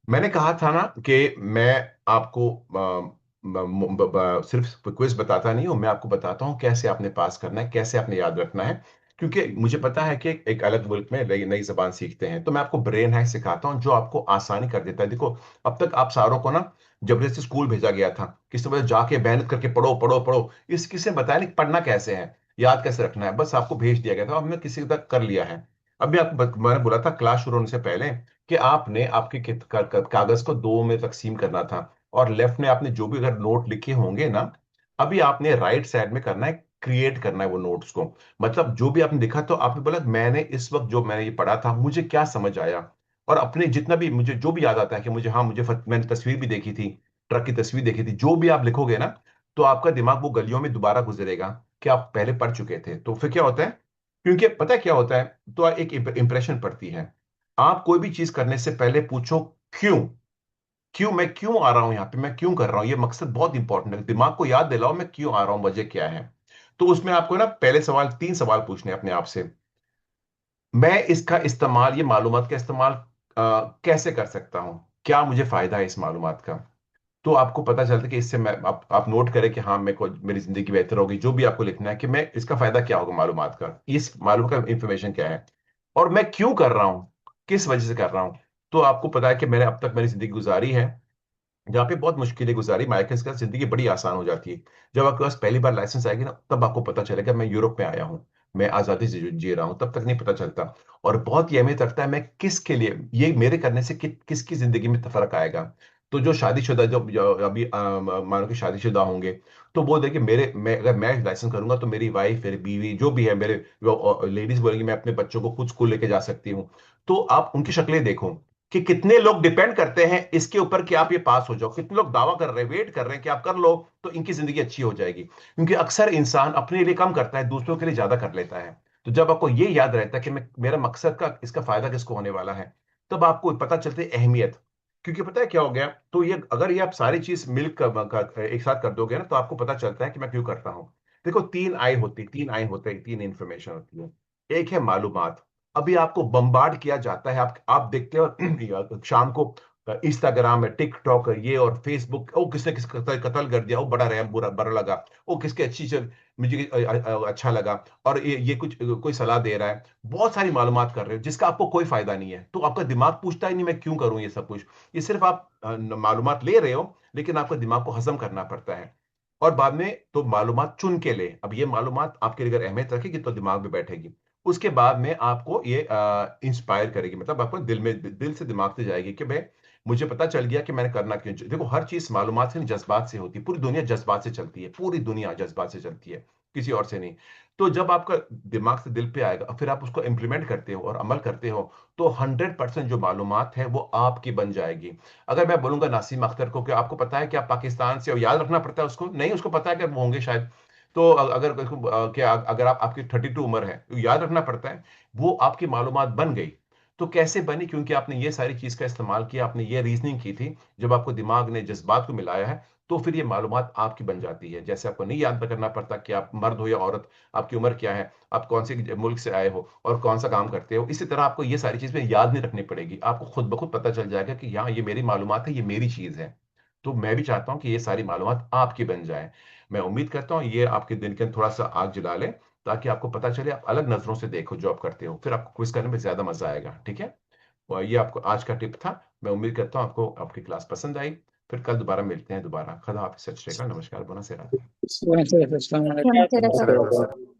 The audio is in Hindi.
मैंने कहा था ना कि मैं आपको सिर्फ क्विज बताता नहीं हूँ, मैं आपको बताता हूँ कैसे आपने पास करना है, कैसे आपने याद रखना है। क्योंकि मुझे पता है कि एक अलग मुल्क में नई नई जबान सीखते हैं, तो मैं आपको ब्रेन हैक सिखाता हूँ जो आपको आसानी कर देता है। देखो, अब तक आप सारों को ना जबरदस्ती स्कूल भेजा गया था, किसी वजह जाके मेहनत करके पढ़ो पढ़ो पढ़ो, इस किसी ने बताया नहीं पढ़ना कैसे है, याद कैसे रखना है, बस आपको भेज दिया गया था, हमने किसी तक कर लिया है। अभी आपको मैंने बोला था क्लास शुरू होने से पहले कि आपने आपके कागज को दो में तकसीम करना था, और लेफ्ट में आपने जो भी अगर नोट लिखे होंगे ना, अभी आपने राइट साइड में करना है, क्रिएट करना है वो नोट्स को। मतलब जो भी आपने लिखा तो आपने बोला मैंने इस वक्त जो मैंने ये पढ़ा था मुझे क्या समझ आया, और अपने जितना भी मुझे जो भी याद आता है कि मुझे, हाँ मुझे मैंने तस्वीर भी देखी थी, ट्रक की तस्वीर देखी थी, जो भी आप लिखोगे ना, तो आपका दिमाग वो गलियों में दोबारा गुजरेगा कि आप पहले पढ़ चुके थे। तो फिर क्या होता है, क्योंकि पता है क्या होता है, तो एक इंप्रेशन पड़ती है। आप कोई भी चीज करने से पहले पूछो क्यों, क्यों मैं क्यों आ रहा हूं यहाँ पे, मैं क्यों कर रहा हूं, ये मकसद बहुत इंपॉर्टेंट है, दिमाग को याद दिलाओ मैं क्यों आ रहा हूं, वजह क्या है। तो उसमें आपको ना पहले सवाल, तीन सवाल पूछने हैं अपने आप से। मैं इसका इस्तेमाल, ये मालूमात का इस्तेमाल कैसे कर सकता हूं, क्या मुझे फायदा है इस मालूमात का। तो आपको पता चलता है कि इससे मैं आप नोट करें कि हाँ मेरे को मेरी जिंदगी बेहतर होगी, जो भी आपको लिखना है कि मैं इसका फायदा क्या होगा मालूमात का, इस मालूम का इंफॉर्मेशन क्या है, और मैं क्यों कर रहा हूं, किस वजह से कर रहा हूं। तो आपको पता है कि मैंने अब तक मेरी जिंदगी गुजारी है जहाँ पे बहुत मुश्किलें गुजारी, माइग्रेंट्स का जिंदगी बड़ी आसान हो जाती है। जब आपके पास पहली बार लाइसेंस आएगी ना, तब आपको पता चलेगा मैं यूरोप में आया हूँ, मैं आजादी से जी रहा हूँ, तब तक नहीं पता चलता। और बहुत ही अहमियत रखता है मैं किसके लिए, ये मेरे करने से किसकी जिंदगी में फर्क आएगा। तो जो शादीशुदा, जो अभी मानो कि शादीशुदा होंगे, तो वो देखिए मेरे, मैं अगर मैं लाइसेंस करूंगा तो मेरी वाइफ, मेरी बीवी जो भी है, मेरे लेडीज बोलेंगी मैं अपने बच्चों को खुद स्कूल लेके जा सकती हूँ। तो आप उनकी शक्लें देखो कि कितने लोग डिपेंड करते हैं इसके ऊपर कि आप ये पास हो जाओ, कितने लोग दावा कर रहे हैं, वेट कर रहे हैं कि आप कर लो तो इनकी जिंदगी अच्छी हो जाएगी। क्योंकि अक्सर इंसान अपने लिए कम करता है, दूसरों के लिए ज्यादा कर लेता है। तो जब आपको ये याद रहता है कि मैं, मेरा मकसद का इसका फायदा किसको होने वाला है, तब आपको पता चलती है अहमियत। क्योंकि पता है क्या हो गया, तो ये अगर ये आप सारी चीज एक साथ कर दोगे ना, तो आपको पता चलता है कि मैं क्यों करता हूँ। देखो, तीन आई होते हैं, तीन इंफॉर्मेशन होती है। एक है मालूमात। अभी आपको बम्बार्ड किया जाता है, आप देखते हो शाम को इंस्टाग्राम है, टिकटॉक है, ये और फेसबुक, ओ किसने किस कत्ल कर दिया, वो बड़ा रैम बुरा बड़ा लगा, ओ किसके अच्छी मुझे अच्छा लगा, और ये कुछ कोई सलाह दे रहा है, बहुत सारी मालूमात कर रहे हो जिसका आपको कोई फायदा नहीं है, तो आपका दिमाग पूछता ही नहीं मैं क्यों करूं ये सब कुछ। ये सिर्फ आप मालूमात ले रहे हो, लेकिन आपको दिमाग को हजम करना पड़ता है। और बाद में तो मालूमात चुन के ले, अब ये मालूमात आपके लिए अगर अहमियत रखेगी तो दिमाग में बैठेगी। उसके बाद में आपको ये इंस्पायर करेगी, मतलब आपको दिल में, दिल से दिमाग से जाएगी कि भाई मुझे पता चल गया कि मैंने करना क्यों। देखो, हर चीज मालूमात से नहीं, जज्बात से होती है, पूरी दुनिया जज्बात से चलती है, पूरी दुनिया जज्बात से चलती है, किसी और से नहीं। तो जब आपका दिमाग से दिल पे आएगा, फिर आप उसको इंप्लीमेंट करते हो और अमल करते हो, तो 100% जो मालूमात है वो आपकी बन जाएगी। अगर मैं बोलूंगा नासीम अख्तर को कि आपको पता है कि आप पाकिस्तान से, और याद रखना पड़ता है उसको, नहीं उसको पता है कि वो होंगे शायद, तो अगर क्या अगर आप, आपकी 32 उम्र है, तो याद रखना पड़ता है, वो आपकी मालूमात बन गई। तो कैसे बनी, क्योंकि आपने ये सारी चीज का इस्तेमाल किया, आपने ये रीजनिंग की थी, जब आपको दिमाग ने जज्बात को मिलाया है, तो फिर ये मालूमात आपकी बन जाती है। जैसे आपको नहीं याद करना पड़ता कि आप मर्द हो या औरत, आपकी उम्र क्या है, आप कौन से मुल्क से आए हो और कौन सा काम करते हो, इसी तरह आपको ये सारी चीजें याद नहीं रखनी पड़ेगी, आपको खुद ब खुद पता चल जाएगा कि हाँ ये मेरी मालूमात है, ये मेरी चीज है। तो मैं भी चाहता हूँ कि ये सारी मालूमात आपकी बन जाए। मैं उम्मीद करता हूँ ये आपके दिन के अंदर थोड़ा सा आग जला ले, ताकि आपको पता चले, आप अलग नजरों से देखो जो आप करते हो, फिर आपको क्विज करने में ज्यादा मजा आएगा। ठीक है, और ये आपको आज का टिप था। मैं उम्मीद करता हूँ आपको आपकी क्लास पसंद आई। फिर कल दोबारा मिलते हैं, दोबारा। खुदा हाफिज़, सत श्री अकाल, नमस्कार, बुना से रात। वैसे अस्सलाम वालेकुम। नमस्ते डॉक्टर नमस्कार साहब। डॉक्टर साहब।